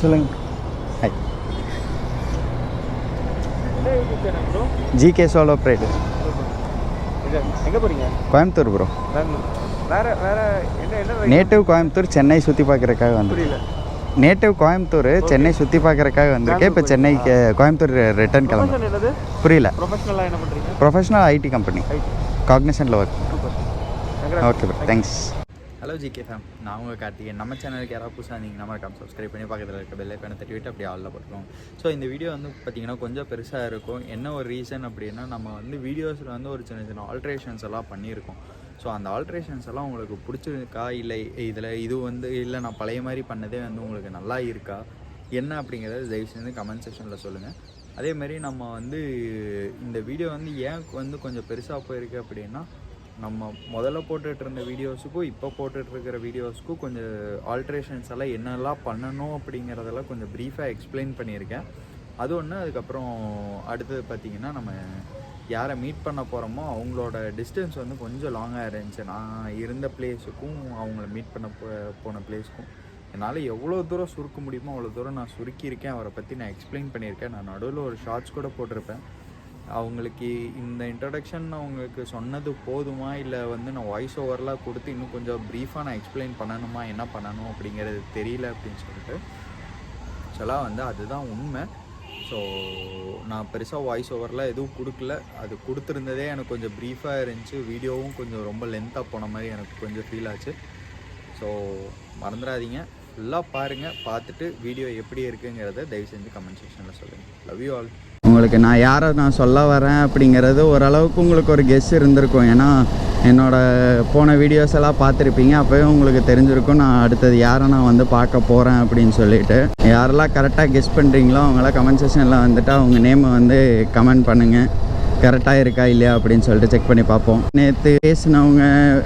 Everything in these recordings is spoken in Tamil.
சொல்லுங்க. ஹாய். GK solo pride. எங்கே போகிறீங்க? கோயம்புத்தூர் ப்ரோ. வேறு என்ன நேட்டிவ் கோயம்புத்தூர், சென்னை சுற்றி பார்க்குறதுக்காக வந்து. நேட்டிவ் கோயம்புத்தூர், சென்னை சுற்றி பார்க்குறதுக்காக வந்திருக்கேன். இப்போ சென்னைக்கு கோயம்புத்தூர் ரிட்டர்ன் கிளம்பு. புரியல. ப்ரொஃபஷனலாக என்ன பண்ணுறீங்க? ப்ரொஃபஷனல் ஐடி கம்பெனி, காக்னிசன்ட்டில் work. Okay bro, thanks. Hello GK fam, நான் உங்கள் கார்த்திகேயன். நம்ம சேனலுக்கு யாராவது புதுசாக இருந்தீங்கன்னா நம்ம சப்ஸ்கிரைப் பண்ணி பக்கத்தில் இருக்க பெல் ஐக்கானை தட்டி விட்டு அப்படியே ஆளில் போட்டுருவோம். ஸோ இந்த வீடியோ வந்து பார்த்திங்கன்னா கொஞ்சம் பெருசாக இருக்கும். என்ன ஒரு ரீசன் அப்படின்னா, நம்ம வந்து வீடியோஸில் வந்து ஒரு சின்ன சின்ன ஆல்ட்ரேஷன்ஸ் எல்லாம் பண்ணியிருக்கோம். ஸோ அந்த ஆல்ட்ரேஷன்ஸ் எல்லாம் உங்களுக்கு பிடிச்சிருக்கா, இல்லை இதில் இது வந்து இல்லை நான் பழைய மாதிரி பண்ணதே வந்து உங்களுக்கு நல்லா இருக்கா என்ன அப்படிங்கிறத தயவு செஞ்சு கமெண்ட் செக்ஷனில் சொல்லுங்கள். அதேமாதிரி நம்ம வந்து இந்த வீடியோ வந்து ஏன் வந்து கொஞ்சம் பெருசாக போயிருக்கு அப்படின்னா, நம்ம முதல்ல போட்டுட்டு இருந்த வீடியோஸுக்கும் இப்போ போட்டுட்ருக்கிற வீடியோஸுக்கும் கொஞ்சம் ஆல்ட்ரேஷன்ஸ் எல்லாம் என்னெல்லாம் பண்ணணும் அப்படிங்கிறதெல்லாம் கொஞ்சம் ப்ரீஃபாக எக்ஸ்பிளைன் பண்ணியிருக்கேன். அது ஒன்று. அதுக்கப்புறம் அடுத்தது பார்த்திங்கன்னா, நம்ம யாரை மீட் பண்ண போகிறோமோ அவங்களோட டிஸ்டன்ஸ் வந்து கொஞ்சம் லாங்காக இருந்துச்சு. நான் இருந்த பிளேஸுக்கும் அவங்கள மீட் பண்ண போன பிளேஸுக்கும் என்னால் எவ்வளோ தூரம் சுருக்க முடியுமோ அவ்வளோ தூரம் நான் சுருக்கியிருக்கேன். அவரை பற்றி நான் எக்ஸ்பிளைன் பண்ணியிருக்கேன். நான் நடுவில் ஒரு ஷார்ட்ஸ் கூட போட்டிருப்பேன். அவங்களுக்கு இந்த இன்ட்ரடக்ஷன் அவங்களுக்கு சொன்னது போதுமா, இல்லை வந்து நான் வாய்ஸ் ஓவர்லாம் கொடுத்து இன்னும் கொஞ்சம் ப்ரீஃபாக நான் எக்ஸ்பிளைன் பண்ணணுமா, என்ன பண்ணணும் அப்படிங்கிறது தெரியல அப்படின்னு சொல்லிட்டு ஆக்சுவலாக வந்து அதுதான் உண்மை. ஸோ நான் பெருசாக வாய்ஸ் ஓவர்லாம் எதுவும் கொடுக்கல. அது கொடுத்துருந்ததே எனக்கு கொஞ்சம் ப்ரீஃபாக இருந்துச்சு. வீடியோவும் கொஞ்சம் ரொம்ப லென்த்தாக போன மாதிரி எனக்கு கொஞ்சம் ஃபீல் ஆச்சு. ஸோ மறந்துடாதீங்க, ஃபுல்லாக பாருங்கள். பார்த்துட்டு வீடியோ எப்படி இருக்குங்கிறத தயவு செஞ்சு கமெண்ட் செக்ஷனில் சொல்லுங்கள். Love you all. உங்களுக்கு நான் சொல்ல வரேன் அப்படிங்கிறது ஓரளவுக்கு உங்களுக்கு ஒரு கெஸ் இருந்திருக்கும். ஏன்னா என்னோடய போன வீடியோஸ் எல்லாம் பார்த்துருப்பீங்க. அப்போவே உங்களுக்கு தெரிஞ்சிருக்கும் நான் அடுத்தது யாரை நான் வந்து பார்க்க போகிறேன் அப்படின்னு சொல்லிட்டு. யாரெல்லாம் கரெக்டாக கெஸ் பண்ணுறீங்களோ அவங்களாம் கமெண்ட் செக்ஷனில் வந்துட்டு அவங்க நேமை வந்து கமெண்ட் பண்ணுங்கள். கரெக்டாக இருக்கா இல்லையா அப்படின்னு சொல்லிட்டு செக் பண்ணி பார்ப்போம். நேற்று பேசினவங்க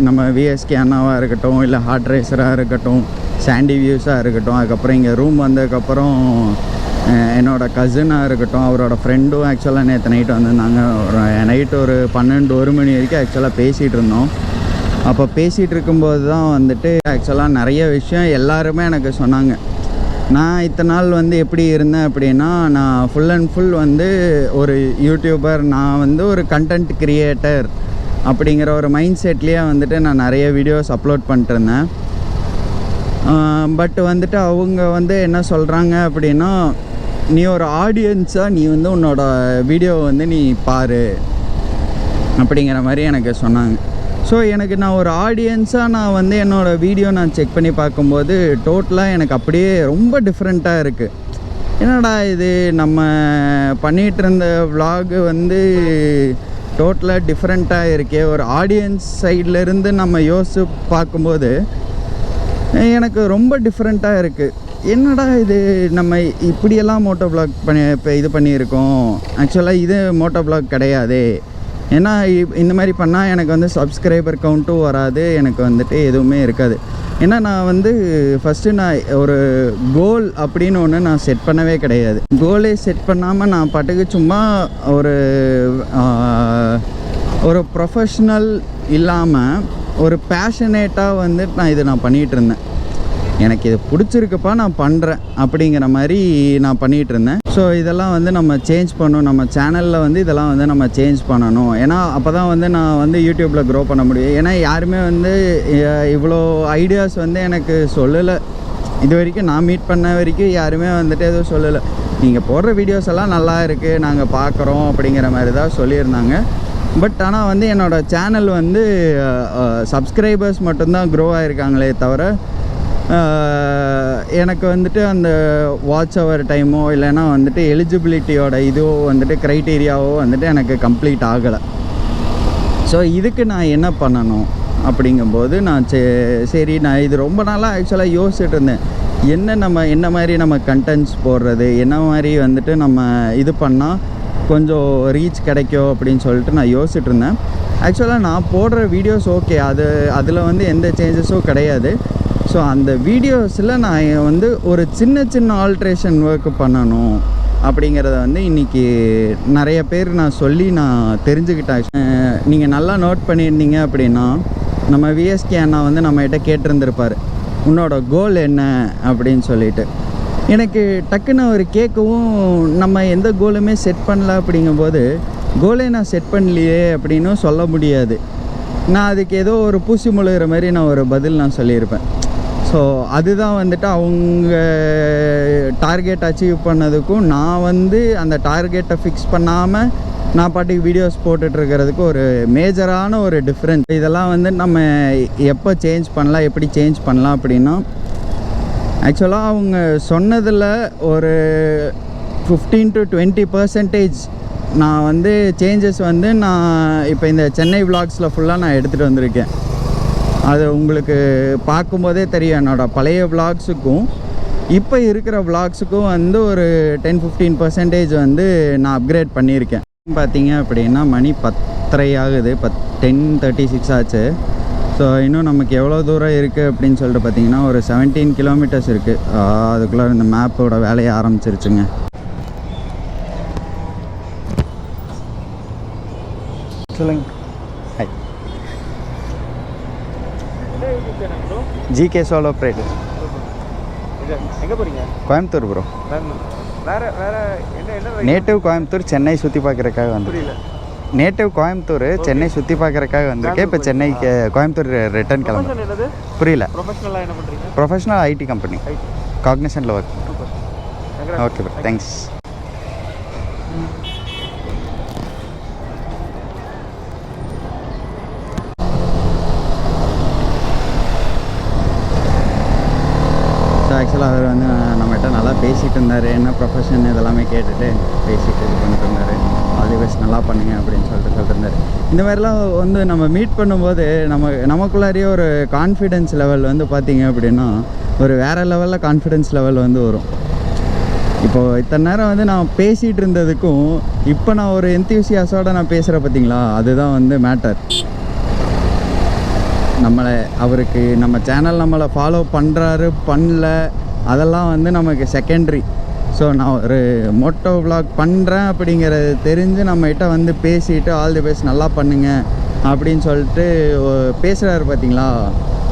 நம்ம விஎஸ்கே அண்ணாவாக இருக்கட்டும், இல்லை ஹார்ட் ரேசராக இருக்கட்டும், சாண்டி வியூஸாக இருக்கட்டும், அதுக்கப்புறம் இங்கே ரூம் வந்ததுக்கப்புறம் என்னோடய கசினாக இருக்கட்டும், அவரோட ஃப்ரெண்டும் ஆக்சுவலாக நேற்று நைட்டு வந்திருந்தாங்க. நைட்டு ஒரு 12-1 மணி வரைக்கும் ஆக்சுவலாக பேசிகிட்டு இருந்தோம். அப்போ பேசிகிட்டு இருக்கும்போது தான் வந்துட்டு ஆக்சுவலாக நிறைய விஷயம் எல்லாருமே எனக்கு சொன்னாங்க. நான் இத்தனை நாள் வந்து எப்படி இருந்தேன் அப்படின்னா, நான் ஃபுல் அண்ட் ஃபுல் வந்து ஒரு யூடியூபர், நான் வந்து ஒரு கண்டென்ட் க்ரியேட்டர் அப்படிங்கிற ஒரு மைண்ட் செட்லேயே வந்துட்டு நான் நிறைய வீடியோஸ் அப்லோட் பண்ணிட்டுருந்தேன். பட் வந்துட்டு அவங்க வந்து என்ன சொல்கிறாங்க அப்படின்னா, நீ ஒரு ஆடியன்ஸாக நீ வந்து உன்னோட வீடியோவை வந்து நீ பாரு அப்படிங்கிற மாதிரி எனக்கு சொன்னாங்க. ஸோ எனக்கு நான் ஒரு ஆடியன்ஸாக நான் வந்து என்னோடய வீடியோ நான் செக் பண்ணி பார்க்கும்போது டோட்டலாக எனக்கு அப்படியே ரொம்ப டிஃப்ரெண்ட்டாக இருக்குது. என்னடா இது நம்ம பண்ணிகிட்டு இருந்த vlog வந்து டோட்டலாக டிஃப்ரெண்ட்டாக இருக்கே. ஒரு ஆடியன்ஸ் சைட்லேருந்து நம்ம யோசித்து பார்க்கும்போது எனக்கு ரொம்ப டிஃப்ரெண்ட்டாக இருக்குது. என்னடா இது நம்ம இப்படியெல்லாம் மோட்டோ vlog இப்போ இது பண்ணியிருக்கோம். ஆக்சுவலாக இது மோட்டோ vlog கிடையாது. ஏன்னா இந்த மாதிரி பண்ணால் எனக்கு வந்து சப்ஸ்கிரைபர் கவுண்ட்டும் வராது, எனக்கு வந்துட்டு எதுவுமே இருக்காது. ஏன்னா நான் வந்து ஃபஸ்ட்டு நான் ஒரு கோல் அப்படின்னு ஒன்று நான் செட் பண்ணவே கிடையாது. கோலே செட் பண்ணாமல் நான் பாட்டுக்கு சும்மா ஒரு ப்ரொஃபஷ்னல் இல்லாமல் ஒரு பேஷனேட்டாக வந்து நான் பண்ணிகிட்டு இருந்தேன். எனக்கு இது பிடிச்சிருக்குப்பா, நான் பண்ணுறேன் அப்படிங்கிற மாதிரி நான் பண்ணிகிட்டு இருந்தேன். ஸோ இதெல்லாம் வந்து நம்ம சேஞ்ச் பண்ணணும். நம்ம சேனலில் வந்து இதெல்லாம் வந்து நம்ம சேஞ்ச் பண்ணணும். ஏன்னா அப்போ தான் வந்து நான் வந்து யூடியூப்பில் க்ரோ பண்ண முடியும். ஏன்னா யாருமே வந்து இவ்வளோ ஐடியாஸ் வந்து எனக்கு சொல்லலை. இது வரைக்கும் நான் மீட் பண்ண வரைக்கும் யாருமே வந்துட்டு எதுவும் சொல்லலை. நீங்கள் போடுற வீடியோஸ் எல்லாம் நல்லா இருக்குது, நாங்கள் பார்க்குறோம் அப்படிங்கிற மாதிரி தான் சொல்லியிருந்தாங்க. பட் ஆனால் வந்து என்னோடய சேனல் வந்து சப்ஸ்கிரைபர்ஸ் மட்டும்தான் க்ரோ ஆகிருக்காங்களே தவிர எனக்கு வந்துட்டு அந்த வாட்ச் ஹவர் டைமோ இல்லைன்னா வந்துட்டு எலிஜிபிலிட்டியோட இதுவோ வந்துட்டு க்ரைட்டீரியாவோ வந்துட்டு எனக்கு கம்ப்ளீட் ஆகலை. ஸோ இதுக்கு நான் என்ன பண்ணணும் அப்படிங்கும்போது நான் சரி நான் இது ரொம்ப நாளாக ஆக்சுவலாக யோசிச்சுட்டு இருந்தேன். என்ன மாதிரி நம்ம கண்டென்ட்ஸ் போடுறது, என்ன மாதிரி வந்துட்டு நம்ம இது பண்ணால் கொஞ்சம் ரீச் கிடைக்கும் அப்படின்னு சொல்லிட்டு நான் யோசிச்சுட்டு இருந்தேன். ஆக்சுவலாக நான் போடுற வீடியோஸ் ஓகே, அதில் வந்து எந்த சேஞ்சஸும் கிடையாது. ஸோ அந்த வீடியோஸில் நான் வந்து ஒரு சின்ன ஆல்ட்ரேஷன் ஒர்க் பண்ணணும் அப்படிங்கிறத வந்து இன்றைக்கி நிறைய பேர் நான் சொல்லி நான் தெரிஞ்சுக்கிட்டேன். நீங்கள் நல்லா நோட் பண்ணியிருந்தீங்க அப்படின்னா, நம்ம விஎஸ்கே அண்ணா வந்து நம்மகிட்ட கேட்டிருந்துருப்பார், உன்னோட கோல் என்ன அப்படின்னு சொல்லிட்டு. எனக்கு டக்குன்னு அவர் கேட்கவும் நம்ம எந்த கோலுமே செட் பண்ணல அப்படிங்கும்போது கோலே நான் செட் பண்ணலையே அப்படின்னு சொல்ல முடியாது. நான் அதுக்கு ஏதோ ஒரு பூசி முழுகிற மாதிரி நான் ஒரு பதில் நான் சொல்லியிருப்பேன். ஸோ அதுதான் வந்துட்டு அவங்க டார்கெட் அச்சீவ் பண்ணதுக்கும் நான் வந்து அந்த டார்கெட்டை ஃபிக்ஸ் பண்ணாமல் நான் பாட்டுக்கு வீடியோஸ் போட்டுட்ருக்கிறதுக்கு ஒரு மேஜரான ஒரு டிஃப்ரென்ஸ். இதெல்லாம் வந்து நம்ம எப்போ சேஞ்ச் பண்ணலாம், எப்படி சேஞ்ச் பண்ணலாம் அப்படின்னா, ஆக்சுவலாக அவங்க சொன்னதில் ஒரு 15 to 20% நான் வந்து சேஞ்சஸ் வந்து நான் இப்போ இந்த சென்னை விளாக்ஸில் ஃபுல்லாக நான் எடுத்துகிட்டு வந்திருக்கேன். அது உங்களுக்கு பார்க்கும்போதே தெரியும். என்னோடய பழைய விளாக்ஸுக்கும் இப்போ இருக்கிற விளாக்ஸுக்கும் வந்து ஒரு 10-15% வந்து நான் அப்கிரேட் பண்ணியிருக்கேன். பார்த்தீங்க அப்படின்னா மணி 10:30 ஆகுது, 10:36 ஆச்சு. ஸோ இன்னும் நமக்கு எவ்வளோ தூரம் இருக்குது அப்படின்னு சொல்லிட்டு பார்த்தீங்கன்னா ஒரு 17 கிலோமீட்டர்ஸ் இருக்குது. அதுக்குள்ளே இந்த மேப்போட வேலையை ஆரம்பிச்சிருச்சுங்க. சொல்லுங்க. ஹாய். GK solo pride. எங்கே போகிறீங்க? கோயம்புத்தூர் ப்ரோ. வேறு வேறு என்ன நேட்டிவ் கோயம்புத்தூர், சென்னை சுற்றி பார்க்குறக்காக வந்து. புரியல. நேட்டிவ் கோயம்புத்தூர், சென்னை சுற்றி பார்க்குறக்காக வந்திருக்கேன். இப்போ சென்னைக்கு கோயம்புத்தூர் ரிட்டர்ன் கிளம்பு. என்னது? புரியல. ப்ரொஃபஷனலாக என்ன பண்ணுறீங்க? ப்ரொஃபஷனல் ஐடி கம்பெனி, காக்னிசன்ட்டில் work. Super. Okay bro, thanks. So ஆக்சுவலாக அவர் வந்து நம்மகிட்ட நல்லா பேசிகிட்டு இருந்தார். என்ன ப்ரொஃபஷன் இதெல்லாமே கேட்டுட்டு பேசிட்டு இது பண்ணிட்டு இருந்தார். ஆல் தி பெஸ்ட், நல்லா பண்ணுங்க அப்படின்னு சொல்லிட்டு இருந்தார். இந்த மாதிரிலாம் வந்து நம்ம மீட் பண்ணும்போது நமக்குள்ளாரியே ஒரு கான்ஃபிடென்ஸ் லெவல் வந்து பார்த்திங்க அப்படின்னா ஒரு வேறு லெவலில் கான்ஃபிடென்ஸ் லெவல் வந்து வரும். இப்போது இத்தனை நேரம் வந்து நான் பேசிகிட்டு இருந்ததுக்கும் இப்போ நான் ஒரு என்தூசியாஸோடு நான் பேசுகிறேன் பார்த்தீங்களா, அதுதான் வந்து மேட்டர். நம்மளை அவருக்கு நம்ம சேனல் நம்மளை ஃபாலோ பண்ணுறாரு பண்ணல அதெல்லாம் வந்து நமக்கு செகண்டரி. ஸோ நான் ஒரு மோட்டோ விளாக் பண்ணுறேன் அப்படிங்கிறது தெரிஞ்சு நம்மகிட்ட வந்து பேசிட்டு ஆல் தி பெஸ்ட், நல்லா பண்ணுங்க அப்படின்னு சொல்லிட்டு பேசுகிறாரு பார்த்தீங்களா,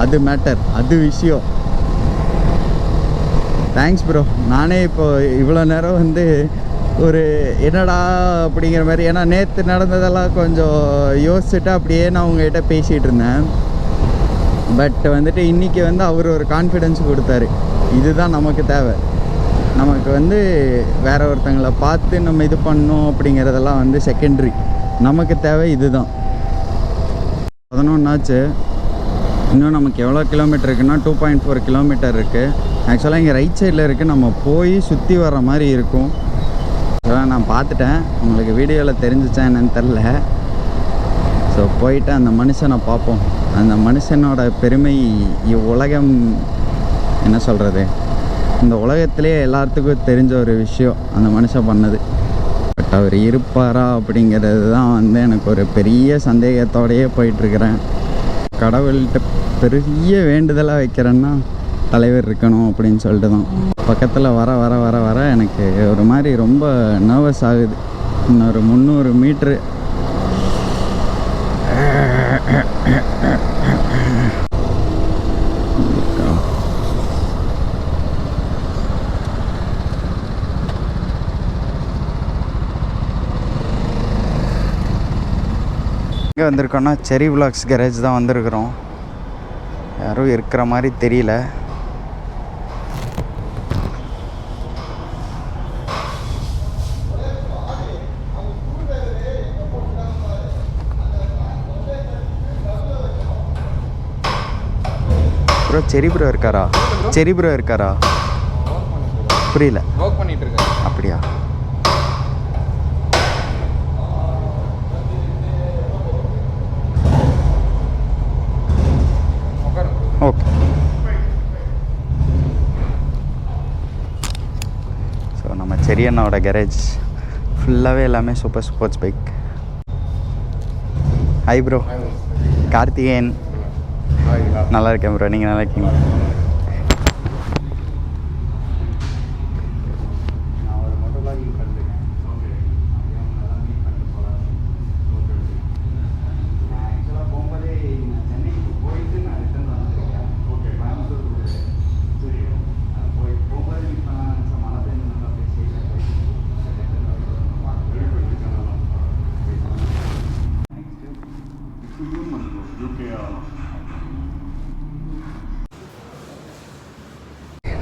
அது மேட்டர், அது விஷயம். Thanks bro. நானே இப்போது இவ்வளோ நேரம் வந்து ஒரு என்னடா அப்படிங்கிற மாதிரி, ஏன்னா நேற்று நடந்ததெல்லாம் கொஞ்சம் யோசிச்சுட்டு அப்படியே நான் உங்கள்கிட்ட பேசிகிட்டு இருந்தேன். பட் வந்துட்டு இன்றைக்கி வந்து அவர் ஒரு கான்ஃபிடென்ஸ் கொடுத்தாரு. இதுதான் நமக்கு தேவை. நமக்கு வந்து வேற ஒருத்தங்களை பார்த்து நம்ம இது பண்ணோம் அப்படிங்கிறதெல்லாம் வந்து செகண்டரி. நமக்கு தேவை இதுதான். 11 ஆச்சு. இன்னும் நமக்கு எவ்வளோ கிலோமீட்டர் இருக்குன்னா 2.4 கிலோமீட்டர் இருக்குது. ஆக்சுவலாக இங்கே ரைட் சைடில் இருக்குது. நம்ம போய் சுற்றி வர்ற மாதிரி இருக்கும். அதெல்லாம் நான் பார்த்துட்டேன். உங்களுக்கு வீடியோவில் தெரிஞ்சிச்சா என்னன்னு தெரில. ஸோ போயிட்டு அந்த மனுஷனை பார்ப்போம். அந்த மனுஷனோட பெருமை உலகம் என்ன சொல்கிறது, இந்த உலகத்திலே எல்லாத்துக்கும் தெரிஞ்ச ஒரு விஷயம் அந்த மனுஷன் பண்ணது. பட் அவர் இருப்பாரா அப்படிங்கிறது தான் வந்து எனக்கு ஒரு பெரிய சந்தேகத்தோடையே போயிட்டுருக்கிறேன். கடவுள்கிட்ட பெரிய வேண்டுதலாக வைக்கிறேன்னா தலைவர் இருக்கணும் அப்படின்னு சொல்லிட்டு தான். பக்கத்தில் வர வர வர வர எனக்கு ஒரு மாதிரி ரொம்ப நர்வஸ் ஆகுது. இன்னொரு 300 மீட்ரு. எங்கே வந்திருக்கோன்னா செரி விளாக்ஸ் கேரேஜ் தான் வந்திருக்கிறோம். யாரும் இருக்கிற மாதிரி தெரியல. ப்ரோ செரி ப்ரோ இருக்காரா? செரி ப்ரோ இருக்காரா? புரியல. ஒர்க் பண்ணிட்டு இருக்கேன். அப்படியா? ஓகே. ஸோ நம்ம செரி அண்ணாவோட கேரேஜ் ஃபுல்லாகவே எல்லாமே super sports bike. Hi bro. Karthikeyan. நல்லா இருக்கேன் ப்ரோ. நீங்கள் நல்லா இருக்கீங்க?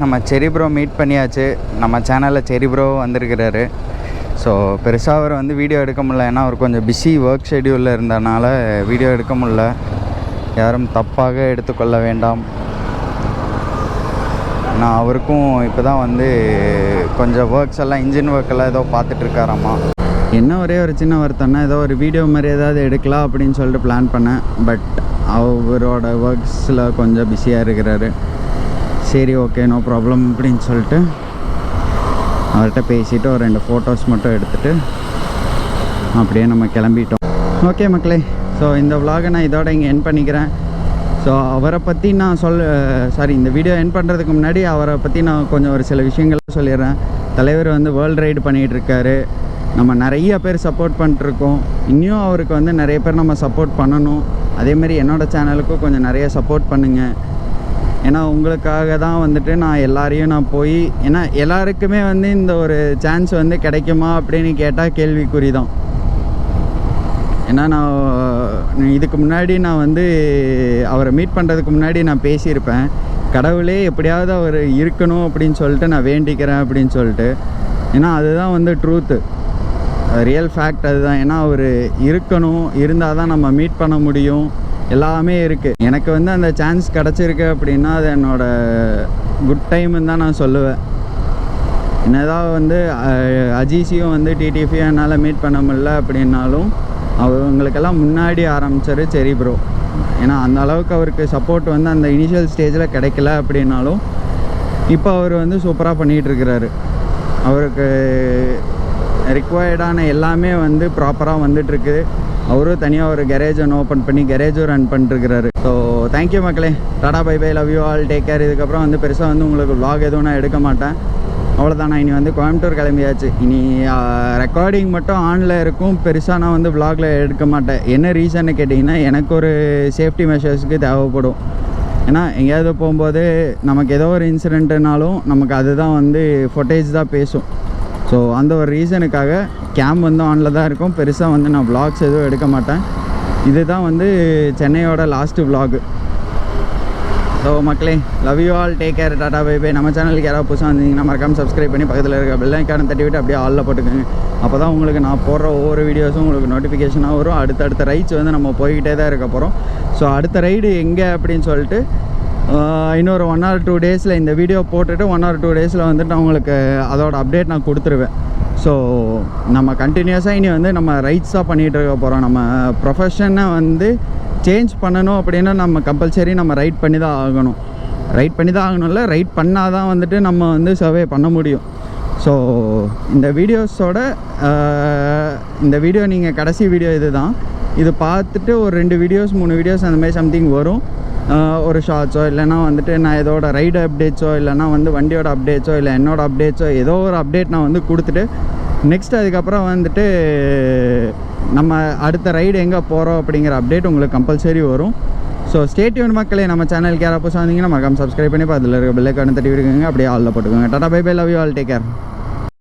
நம்ம செரி ப்ரோ மீட் பண்ணியாச்சு. நம்ம சேனலில் செரி ப்ரோ வந்திருக்கிறாரு. ஸோ பெருசாக அவர் வந்து வீடியோ எடுக்க முடியல, ஏன்னா அவர் கொஞ்சம் பிஸி ஒர்க் ஷெட்யூலில் இருந்தனால வீடியோ எடுக்க முடியல. யாரும் தப்பாக எடுத்துக்கொள்ள வேண்டாம். நான் அவருக்கும் இப்போ தான் வந்து கொஞ்சம் ஒர்க்ஸ் எல்லாம் இன்ஜின் ஒர்க்கெல்லாம் ஏதோ பார்த்துட்ருக்காராம்மா. என்ன ஒரே ஒரு சின்ன வருத்தம்னா, ஏதோ ஒரு வீடியோ மாதிரி ஏதாவது எடுக்கலாம் அப்படின்னு சொல்லிட்டு பிளான் பண்ணேன். பட் அவரோட ஒர்க்ஸில் கொஞ்சம் பிஸியாக இருக்கிறாரு. சரி, ஓகே, நோ ப்ராப்ளம் அப்படின்னு சொல்லிட்டு அவர்கிட்ட பேசிவிட்டு ஒரு 2 ஃபோட்டோஸ் மட்டும் எடுத்துகிட்டு அப்படியே நம்ம கிளம்பிட்டோம். ஓகே மக்களே, ஸோ இந்த vlog நான் இதோட இங்கே என் பண்ணிக்கிறேன். ஸோ அவரை பற்றி நான் இந்த வீடியோ என் பண்ணுறதுக்கு முன்னாடி அவரை பற்றி நான் கொஞ்சம் ஒரு சில விஷயங்கள் சொல்லிடுறேன். தலைவர் வந்து வேர்ல்டு ரைடு பண்ணிகிட்ருக்காரு. நம்ம நிறைய பேர் சப்போர்ட் பண்ணிட்டுருக்கோம். இன்னும் அவருக்கு வந்து நிறைய பேர் நம்ம சப்போர்ட் பண்ணணும். அதேமாதிரி என்னோடய சேனலுக்கும் கொஞ்சம் நிறைய சப்போர்ட் பண்ணுங்கள். ஏன்னா உங்களுக்காக தான் வந்துட்டு நான் எல்லாரையும் நான் போய், ஏன்னா எல்லாருக்குமே வந்து இந்த ஒரு சான்ஸ் வந்து கிடைக்குமா அப்படின்னு கேட்டால் கேள்விக்குறி தான். ஏன்னா நான் இதுக்கு முன்னாடி நான் வந்து அவரை மீட் பண்ணுறதுக்கு முன்னாடி நான் பேசியிருப்பேன், கடவுளே எப்படியாவது அவர் இருக்கணும் அப்படின்னு சொல்லிட்டு நான் வேண்டிக்கிறேன் அப்படின்னு சொல்லிட்டு. ஏன்னா அதுதான் வந்து ட்ரூத்து, ரியல் ஃபேக்ட் அதுதான். ஏன்னா அவர் இருக்கணும், இருந்தால் தான் நம்ம மீட் பண்ண முடியும். எல்லாமே இருக்குது. எனக்கு வந்து அந்த சான்ஸ் கிடச்சிருக்கு அப்படின்னா அது என்னோடய குட் டைம்னு தான் நான் சொல்லுவேன். என்னதான் வந்து அஜீஸையும் வந்து டிடிஎஃப்பையும் என்னால் மீட் பண்ண முடியல அப்படின்னாலும் அவங்களுக்கெல்லாம் முன்னாடி ஆரம்பித்தார் செரி ப்ரோ. ஏன்னா அந்த அளவுக்கு அவருக்கு சப்போர்ட் வந்து அந்த இனிஷியல் ஸ்டேஜில் கிடைக்கல அப்படின்னாலும் இப்போ அவர் வந்து சூப்பராக பண்ணிகிட்ருக்கிறாரு. அவருக்கு ரிக்வயர்டான எல்லாமே வந்து ப்ராப்பராக வந்துட்டுருக்கு. அவரும் தனியாக ஒரு கேரேஜ் ஒன்று ஓப்பன் பண்ணி கேரேஜும் ரன் பண்ணிட்டுருக்கிறாரு. ஸோ தேங்க்யூ மக்களே, tata bye bye, love you all, take care. இதுக்கப்புறம் வந்து பெருசாக வந்து உங்களுக்கு vlog எதுவும் நான் எடுக்க மாட்டேன். அவ்வளோதான். நான் இனி வந்து கோயம்புத்தூர் கிளம்பியாச்சு. இனி ரெக்கார்டிங் மட்டும் ஆனில் இருக்கும். பெருசாக நான் வந்து vlogல எடுக்க மாட்டேன். என்ன ரீசன்னு கேட்டிங்கன்னா, எனக்கு ஒரு சேஃப்டி மெஷர்ஸுக்கு தேவைப்படும். ஏன்னா எங்கேயாவது போகும்போது நமக்கு ஏதோ ஒரு இன்சிடென்ட்னாலும் நமக்கு அதுதான் வந்து ஃபுட்டேஜ் தான் பேசும். ஸோ அந்த ஒரு ரீசனுக்காக கேம் வந்து ஆனில் தான் இருக்கும். பெருசாக வந்து நான் vlogs எதுவும் எடுக்க மாட்டேன். இதுதான் வந்து சென்னையோட லாஸ்ட்டு vlog. ஸோ மக்களே, love you all, take care, tata bye bye. நம்ம சேனலுக்கு யாராவது புதுசாக வந்தீங்கன்னா மறக்காமல் சப்ஸ்கிரைப் பண்ணி பக்கத்தில் இருக்க பெல் ஐக்கானை தட்டி விட்டு அப்படியே ஆலில் போட்டுக்கோங்க. அப்போ தான் உங்களுக்கு நான் போடுற ஒவ்வொரு வீடியோஸும் உங்களுக்கு நோட்டிஃபிகேஷனாக வரும். அடுத்தடுத்த ரைட்ஸ் வந்து நம்ம போய்கிட்டே தான் இருக்க போகிறோம். ஸோ அடுத்த ரைடு எங்கே அப்படின்னு சொல்லிட்டு இன்னொரு 1 or 2 டேஸில் இந்த வீடியோ போட்டுட்டு 1 or 2 டேஸில் வந்துட்டு நான் உங்களுக்கு அதோட அப்டேட் நான் கொடுத்துருவேன். ஸோ நம்ம கண்டினியூஸாக இனி வந்து நம்ம ரைட்ஸாக பண்ணிகிட்டு இருக்க போகிறோம். நம்ம ப்ரொஃபஷனை வந்து சேஞ்ச் பண்ணணும் அப்படின்னா நம்ம கம்பல்சரி நம்ம ரைட் பண்ணி தான் ஆகணும். ரைட் பண்ணி தான் ஆகணும்ல, ரைட் பண்ணால் தான் வந்துட்டு நம்ம வந்து சர்வே பண்ண முடியும். ஸோ இந்த வீடியோஸோட இந்த வீடியோ நீங்கள் கடைசி வீடியோ இது தான். இது பார்த்துட்டு ஒரு 2 வீடியோஸ் 3 வீடியோஸ் அந்த மாதிரி சம்திங் வரும். ஒரு ஷார்ட்ஸோ இல்லைனா வந்துட்டு நான் இதோட ரைடு அப்டேட்ஸோ இல்லைனா வந்து வண்டியோட அப்டேட்ஸோ இல்லை என்னோடய அப்டேட்ஸோ ஏதோ ஒரு அப்டேட் நான் வந்து கொடுத்துட்டு நெக்ஸ்ட் அதுக்கப்புறம் வந்துட்டு நம்ம அடுத்த ரைடு எங்கே போகிறோம் அப்படிங்கிற அப்டேட் உங்களுக்கு கம்பல்சரி வரும். ஸோ ஸ்டே டியூன் மக்களே. நம்ம சேனலுக்கு யாராவது புதுசாக வந்தீங்கன்னா மறக்காம சப்ஸ்கிரைப் பண்ணி அதில் இருக்க பெல் ஐக்கானை தட்டி விடுங்க, அப்படியே ஆலில் போட்டுக்கோங்க. Tata bye bye, love you all, take care.